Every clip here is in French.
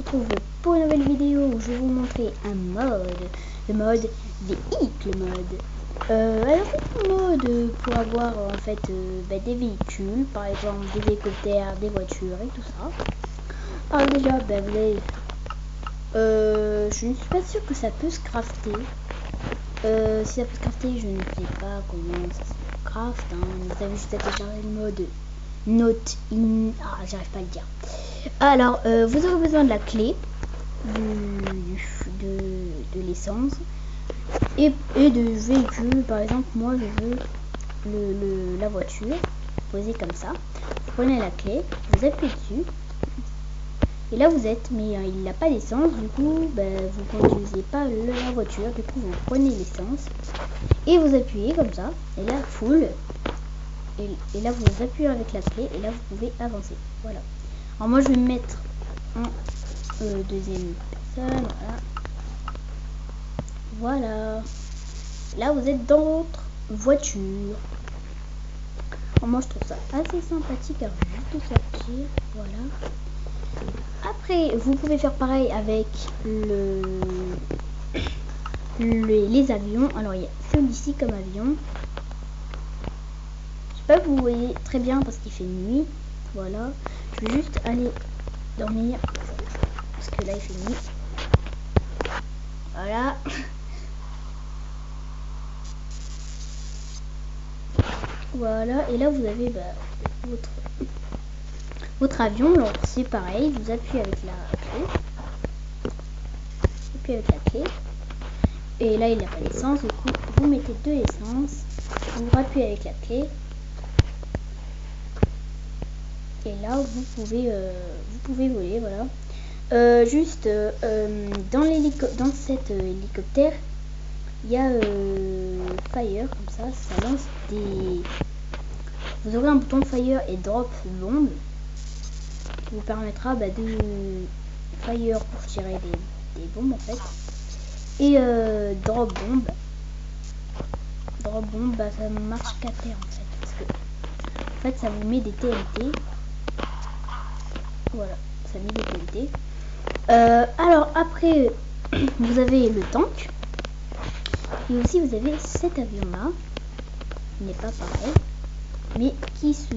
retrouve pour une nouvelle vidéo où je vais vous montrer un mode, le mode véhicule mode. Alors c'est un mode pour avoir en fait des véhicules, par exemple des hélicoptères, des voitures et tout ça. Alors déjà vous avez, je ne suis pas sûre que ça peut se crafter. Si ça peut se crafter, je ne sais pas comment ça se craft. Vous avez juste à télécharger le mode Note in... Ah, j'arrive pas à le dire. Alors, vous aurez besoin de la clé, de l'essence et de véhicules. Par exemple, moi je veux la voiture posée comme ça. Vous prenez la clé, vous appuyez dessus et là vous êtes, mais il n'a pas d'essence, du coup vous conduisez pas la voiture, du coup vous prenez l'essence et vous appuyez comme ça et là full. Et là vous appuyez avec la clé et là vous pouvez avancer. Voilà. Alors moi je vais me mettre en deuxième personne. Voilà. Là vous êtes dans votre voiture. Alors moi je trouve ça assez sympathique. Alors je vais juste sortir. Voilà. Après vous pouvez faire pareil avec les avions. Alors il y a celui-ci comme avion. Vous voyez très bien parce qu'il fait nuit. Voilà, je vais juste aller dormir parce que là il fait nuit. Voilà. Voilà, et là vous avez votre avion. Alors c'est pareil, vous appuyez avec la clé. Et là il n'a pas d'essence, du coup vous mettez de l'essence, vous appuyez avec la clé. Et là vous pouvez voler. Voilà. Juste dans cet hélicoptère il y a fire, comme ça lance des... Vous aurez un bouton fire et drop bomb qui vous permettra de fire pour tirer des bombes en fait, et drop bomb ça marche qu'à terre en fait, parce que en fait ça vous met des TNT. Voilà, ça met des TNT. Alors après vous avez le tank et aussi vous avez cet avion là, qui n'est pas pareil mais qui se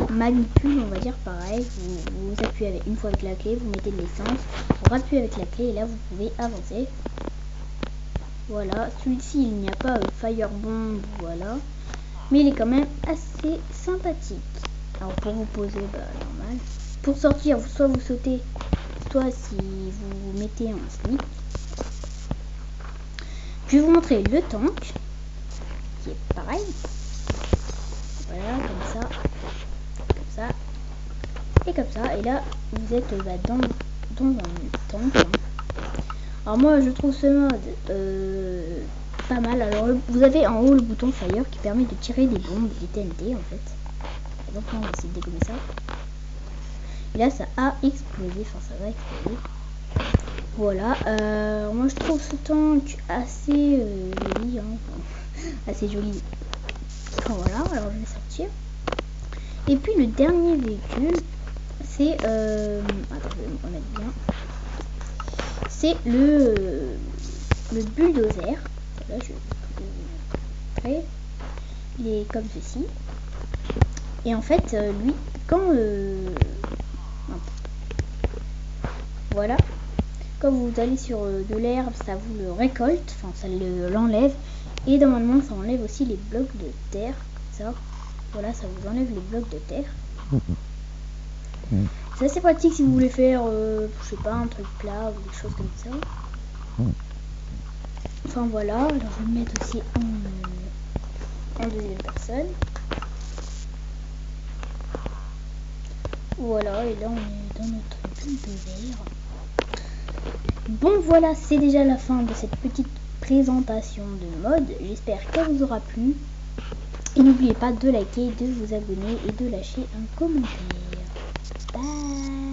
manipule, on va dire pareil. Vous appuyez une fois avec la clé, vous mettez de l'essence, vous appuyez avec la clé et là vous pouvez avancer. Voilà, celui-ci il n'y a pas firebomb, voilà, mais il est quand même assez sympathique. Alors pour vous poser, normal. Pour sortir, soit vous sautez, soit si vous mettez un sneak. Je vais vous montrer le tank qui est pareil. Voilà, comme ça et comme ça. Et là vous êtes dans un tank. Alors moi je trouve ce mode pas mal. Alors vous avez en haut le bouton fire qui permet de tirer des bombes, des TNT en fait. Donc on va essayer de dégommer ça. Et là ça a explosé, enfin ça va exploser. Voilà, moi je trouve ce tank assez joli, assez joli. Voilà, alors je vais sortir. Et puis le dernier véhicule, c'est attends, je vais me remettre bien. C'est le bulldozer. Voilà, je vais il est comme ceci. Et en fait, lui, quand voilà, quand vous allez sur de l'herbe, ça vous le récolte, enfin ça l'enlève. Et normalement, ça enlève aussi les blocs de terre. Ça, voilà, ça vous enlève les blocs de terre. C'est assez pratique si vous voulez faire, je sais pas, un truc plat ou des choses comme ça. Enfin voilà, alors je vais me mettre aussi en deuxième personne. Voilà, et là on est dans notre bulldozer. Bon voilà, c'est déjà la fin de cette petite présentation de mode. J'espère qu'elle vous aura plu. Et n'oubliez pas de liker, de vous abonner et de lâcher un commentaire. Bye.